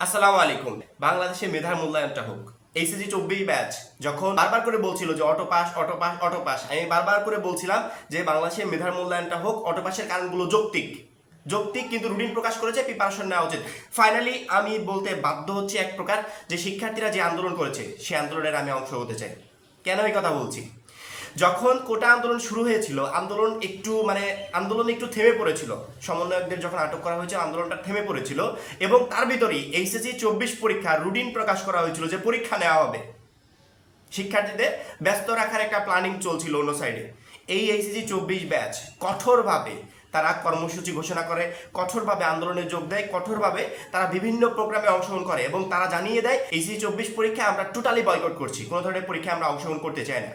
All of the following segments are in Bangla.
আসসালামু আলাইকুম। বাংলাদেশে মেধার মূল্যায়নটা হোক। এইচএসসি 24 ব্যাচ যখন বারবার করে বলছিল যে auto pass auto pass auto pass, আমি বারবার করে বলছিলাম যে বাংলাদেশে মেধার মূল্যায়নটা হোক। অটো পাসের কারণগুলো যৌক্তিক যৌক্তিক কিন্তু রুটিন প্রকাশ করেছে, প্রিপারেশন নেওয়া উচিত। ফাইনালি আমি বলতে বাধ্য হচ্ছি এক প্রকার যে শিক্ষার্থীরা যে আন্দোলন করেছে সেই আন্দোলনের আমি অংশ হতে চাই। কেন এই কথা বলছি? যখন কোটা আন্দোলন শুরু হয়েছিল, আন্দোলন একটু থেমে পড়েছিল। সমন্বয়কদের যখন আটক করা হয়েছিল, আন্দোলনটা থেমে পড়েছিল এবং তার ভিতরেই এইচএসসি 24 পরীক্ষা রুটিন প্রকাশ করা হয়েছিল যে পরীক্ষা নেওয়া হবে। শিক্ষার্থীদের ব্যস্ত রাখার একটা প্ল্যানিং চলছিল অন্য সাইডে। এই এইচএসসি 24 ব্যাচ কঠোরভাবে তারা কর্মসূচি ঘোষণা করে, কঠোরভাবে আন্দোলনে যোগ দেয়, কঠোরভাবে তারা বিভিন্ন প্রোগ্রামে অংশগ্রহণ করে এবং তারা জানিয়ে দেয় এইচএসসি 24 পরীক্ষা আমরা টোটালি বয়কট করছি, কোনো ধরনের পরীক্ষা আমরা অংশগ্রহণ করতে চাই না।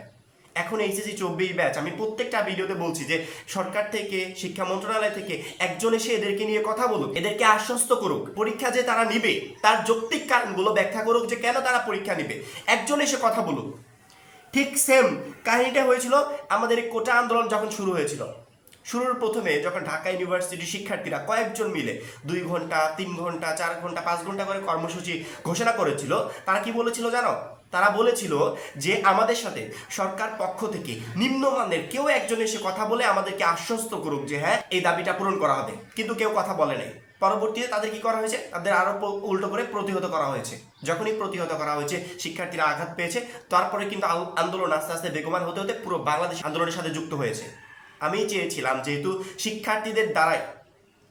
এখন এইচএসসি 24 ব্যাচ, আমি প্রত্যেকটা ভিডিওতে বলছি যে সরকার থেকে, শিক্ষা মন্ত্রণালয় থেকে একজন এসে এদেরকে নিয়ে কথা বলুক, এদেরকে আশ্বস্ত করুক, পরীক্ষা যে তারা নিবে তার যৌক্তিক কারণগুলো ব্যাখ্যা করুক যে কেন তারা পরীক্ষা নিবে। একজন এসে কথা বলুক। ঠিক সেম কাহিনীটা হয়েছিল আমাদের এই কোটা আন্দোলন যখন শুরু হয়েছিল। শুরুর প্রথমে যখন ঢাকা ইউনিভার্সিটির শিক্ষার্থীরা কয়েকজন মিলে 2 ঘন্টা 3 ঘন্টা 4 ঘন্টা 5 ঘন্টা করে কর্মসূচি ঘোষণা করেছিল, তারা কি বলেছিল জানো? তারা বলেছিল যে আমাদের সাথে সরকার পক্ষ থেকে নিম্নমানের কেউ একজন এসে কথা বলে আমাদেরকে আশ্বস্ত করুক যে হ্যাঁ এই দাবিটা পূরণ করা হবে। কিন্তু কেউ কথা বলে নাই। পরবর্তীতে তাদের কি করা হয়েছে? তাদের আরো উল্টো করে প্রতিহত করা হয়েছে। যখনই প্রতিহত করা হয়েছে, শিক্ষার্থীরা আঘাত পেয়েছে, তারপরে কিন্তু আন্দোলন আস্তে আস্তে বেগবান হতে হতে পুরো বাংলাদেশ আন্দোলনের সাথে যুক্ত হয়েছে। আমি চেয়েছিলাম যেহেতু শিক্ষার্থীদের দ্বারাই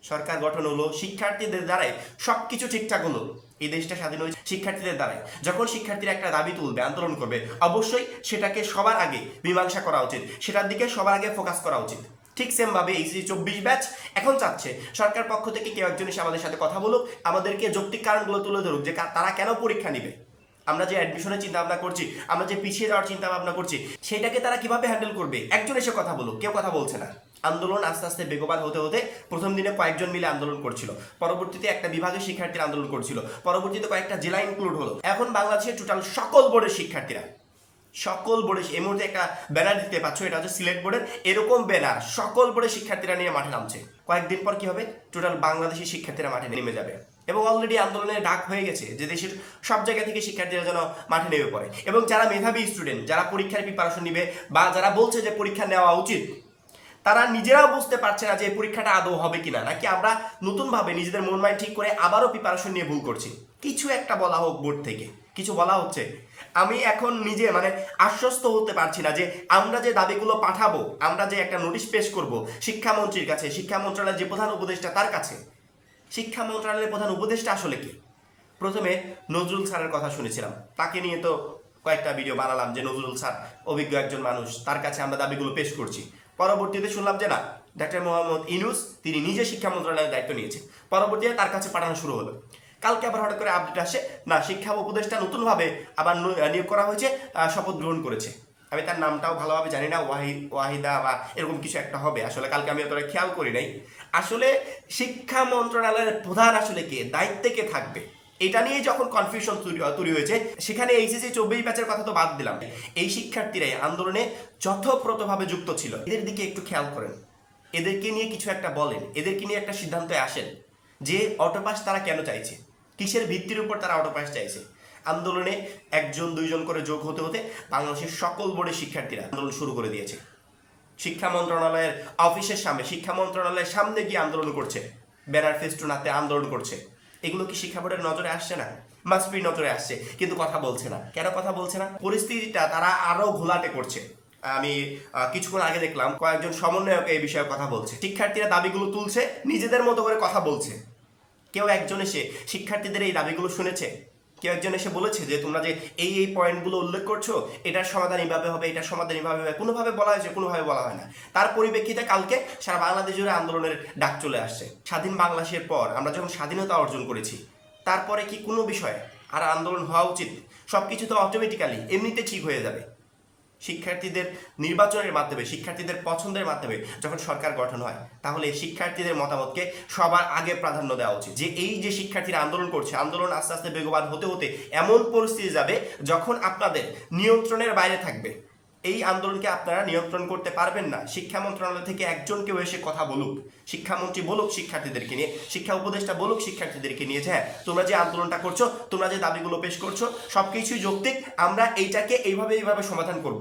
সরকার গঠন হলো, শিক্ষার্থীদের দ্বারাই সবকিছু ঠিকঠাক হলো, এই দেশটা স্বাধীন হয়েছে শিক্ষার্থীদের দ্বারাই। যখন শিক্ষার্থীরা একটা দাবি তুলবে, আন্দোলন করবে, অবশ্যই সেটাকে সবার আগে মীমাংসা করা উচিত, সেটার দিকে সবার আগে ফোকাস করা উচিত। ঠিক সেম ভাবে এইচএসসি 24 ব্যাচ এখন চাচ্ছে সরকার পক্ষ থেকে কেউ একজন এসে আমাদের সাথে কথা বলুক, আমাদেরকে যৌক্তিক কারণগুলো তুলে ধরুক যে তারা কেন পরীক্ষা নিবে। আমরা যে অ্যাডমিশনের চিন্তা ভাবনা করছি, আমরা যে পিছিয়ে যাওয়ার চিন্তা ভাবনা করছি, সেটাকে তারা কিভাবে হ্যান্ডেল করবে। একজন এসে কথা বলুক, কেউ কথা বলছে না। আন্দোলন আস্তে আস্তে বেগবান হতে হতে প্রথম দিনে কয়েকজন মিলে আন্দোলন করছিল, পরবর্তীতে একটা বিভাগের শিক্ষার্থীরা আন্দোলন করছিল, পরবর্তীতে কয়েকটা জেলা ইনক্লুড হলো। এখন বাংলাদেশের টোটাল সকল বোর্ডের শিক্ষার্থীরা, সকল বোর্ডে, এই মুহূর্তে একটা ব্যানার দিতে পাচ্ছ, এটা হচ্ছে সিলেট বোর্ডের, এরকম ব্যানার সকল বোর্ডের শিক্ষার্থীরা নিয়ে মাঠে নামছে। কয়েকদিন পর কি হবে? টোটাল বাংলাদেশি শিক্ষার্থীরা মাঠে নেমে যাবে এবং অলরেডি আন্দোলনের ডাক হয়ে গেছে যে দেশের সব জায়গা থেকে শিক্ষার্থীরা যেন মাঠে নেমে পড়ে। এবং যারা মেধাবী স্টুডেন্ট, যারা পরীক্ষার প্রিপারেশন নিবে বা যারা বলছে যে পরীক্ষা নেওয়া উচিত, তারা নিজেরাও বুঝতে পারছে না যে এই পরীক্ষাটা আদৌ হবে কিনা, নাকি আমরা নতুনভাবে নিজেদের মন মাইন্ড ঠিক করে আবারও প্রিপারেশন নিয়ে ভুল করছি। কিছু একটা বলা হোক বোর্ড থেকে, কিছু বলা হচ্ছে। আমি এখন নিজে আশ্বস্ত হতে পারছি না যে আমরা যে দাবিগুলো পাঠাবো, আমরা যে একটা নোটিশ পেশ করব শিক্ষামন্ত্রীর কাছে, শিক্ষা মন্ত্রণালয়ের যে প্রধান উপদেষ্টা তার কাছে। শিক্ষা মন্ত্রণালয়ের প্রধান উপদেষ্টা আসলে কি? প্রথমে নজরুল স্যারের কথা শুনেছিলাম, তাকে নিয়ে তো কয়েকটা ভিডিও বানালাম যে নজরুল স্যার অভিজ্ঞ একজন মানুষ, তার কাছে আমরা দাবিগুলো পেশ করছি। পরবর্তীতে শুনলাম যে না, ডক্টর মোহাম্মদ ইউনূস তিনি নিজে শিক্ষা মন্ত্রণালয়ের দায়িত্ব নিয়েছে, পরবর্তীতে তার কাছে পাঠানো শুরু হলো। কালকে আবার হঠাৎ করে আপডেট আসে, না শিক্ষা উপদেষ্টা নতুনভাবে আবার নিয়োগ করা হয়েছে, শপথ গ্রহণ করেছে। আমি তার নামটাও ভালোভাবে জানি না, ওয়াহিদা বা এরকম কিছু একটা হবে। আসলে কালকে আমি অতটা খেয়াল করি নাই। আসলে শিক্ষা মন্ত্রণালয়ের প্রধান আসলে কে, দায়িত্বে কে থাকবে, এটা নিয়ে যখন কনফিউশন তৈরি হয়েছে, সেখানে এইচএসসি 24 ব্যাচের কথা তো বাদ দিলাম, এই শিক্ষার্থীরাই আন্দোলনে যথোপ্রতভাবে যুক্ত ছিল। এদের দিকে একটু খেয়াল করেন, এদেরকে নিয়ে কিছু একটা বলেন, এদেরকে নিয়ে একটা সিদ্ধান্তে আসেন যে অটোপাস তারা কেন চাইছে, কিসের ভিত্তির উপর তারা অটোপাস চাইছে। আন্দোলনে একজন দুইজন করে যোগ হতে হতে বাংলাদেশের সকল বোর্ডের শিক্ষার্থীরা আন্দোলন শুরু করে দিয়েছে। শিক্ষা মন্ত্রণালয়ের অফিসের সামনে, শিক্ষা মন্ত্রণালয়ের সামনে গিয়ে আন্দোলন করছে, ব্যানার ফেস্টুন হাতে আন্দোলন করছে। এগুলো কি শিক্ষা বোর্ডের নজরে আসছে না? মাসপি নজরে আসছে, কিন্তু কথা বলছে না। কেন কথা বলছে না? পরিস্থিতিটা তারা আরো ঘোলাটে করছে। আমি কিছুক্ষণ আগে দেখলাম কয়েকজন সমন্বয়ক এই বিষয়ে কথা বলছে, শিক্ষার্থীরা দাবিগুলো তুলছে, নিজেদের মতো করে কথা বলছে। কেউ একজন এসে শিক্ষার্থীদের এই দাবিগুলো শুনেছে? কেউ একজন এসে বলেছে যে তোমরা যে এই পয়েন্টগুলো উল্লেখ করছো, এটার সমাধান এইভাবে হবে, এটার সমাধান এইভাবে হবে? কোনোভাবে বলা হয়েছে? কোনোভাবে বলা হয় না। তার পরিপ্রেক্ষিতে কালকে সারা বাংলাদেশ জুড়ে আন্দোলনের ডাক চলে আসছে। স্বাধীন বাংলাদেশের পর আমরা যখন স্বাধীনতা অর্জন করেছি, তারপরে কি কোনো বিষয়ে আর আন্দোলন হওয়া উচিত? সব কিছু তো অটোমেটিক্যালি এমনিতে ঠিক হয়ে যাবে। শিক্ষার্থীদের নির্বাচনের মাধ্যমে, শিক্ষার্থীদের পছন্দের মাধ্যমে যখন সরকার গঠন হয়, তাহলে শিক্ষার্থীদের মতামতকে সবার আগে প্রাধান্য দেওয়া উচিত। যে এই যে শিক্ষার্থীরা আন্দোলন করছে, আন্দোলন আস্তে আস্তে বেগবান হতে হতে এমন পরিস্থিতি যাবে যখন আপনাদের নিয়ন্ত্রণের বাইরে থাকবে। এই আন্দোলনকে আপনারা নিয়ন্ত্রণ করতে পারবেন না। শিক্ষা মন্ত্রণালয় থেকে একজনকেও এসে কথা বলুক, শিক্ষামন্ত্রী বলুক শিক্ষার্থীদেরকে নিয়ে, শিক্ষা উপদেষ্টা বলুক শিক্ষার্থীদেরকে নিয়ে, যে হ্যাঁ তোমরা যে আন্দোলনটা করছো, তোমরা যে দাবিগুলো পেশ করছো সবকিছুই যৌক্তিক, আমরা এইটাকে এইভাবে সমাধান করব,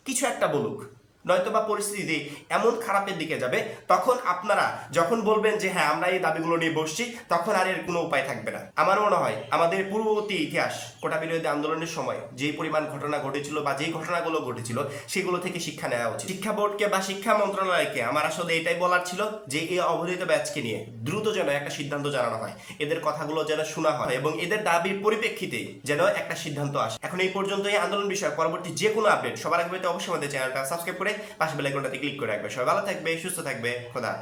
কিছু একটা বলুক। নয়তো বা পরিস্থিতি এমন খারাপের দিকে যাবে, তখন আপনারা যখন বলবেন যে হ্যাঁ আমরা এই দাবিগুলো নিয়ে বসছি, তখন আর এর কোনো উপায় থাকবে না। আমার মনে হয় আমাদের পূর্ববর্তী ইতিহাস, কোটা বিরোধী আন্দোলনের সময় যে পরিমাণ ঘটনা ঘটেছিল বা যেই ঘটনাগুলো ঘটেছিল সেগুলো থেকে শিক্ষা নেওয়া উচিত। শিক্ষা বোর্ডকে বা শিক্ষা মন্ত্রণালয়কে আমার আসলে এটাই বলার ছিল যে এই অবহেলিত ব্যাচকে নিয়ে দ্রুত যেন একটা সিদ্ধান্ত জানানো হয়, এদের কথাগুলো যেন শোনা হয় এবং এদের দাবির পরিপ্রেক্ষিতে যেন একটা সিদ্ধান্ত আসে। এখন এই পর্যন্ত এই আন্দোলন বিষয়ে পরবর্তী যে কোনো আপডেট সবার আগে পেতে অবশ্যই আমাদের চ্যানেলটা সাবস্ক্রাইব করে পাশে বেল আইকনটাতে ক্লিক করে রাখবে। সবাই ভালো থাকবে, সুস্থ থাকবে, খোদা হাফেজ।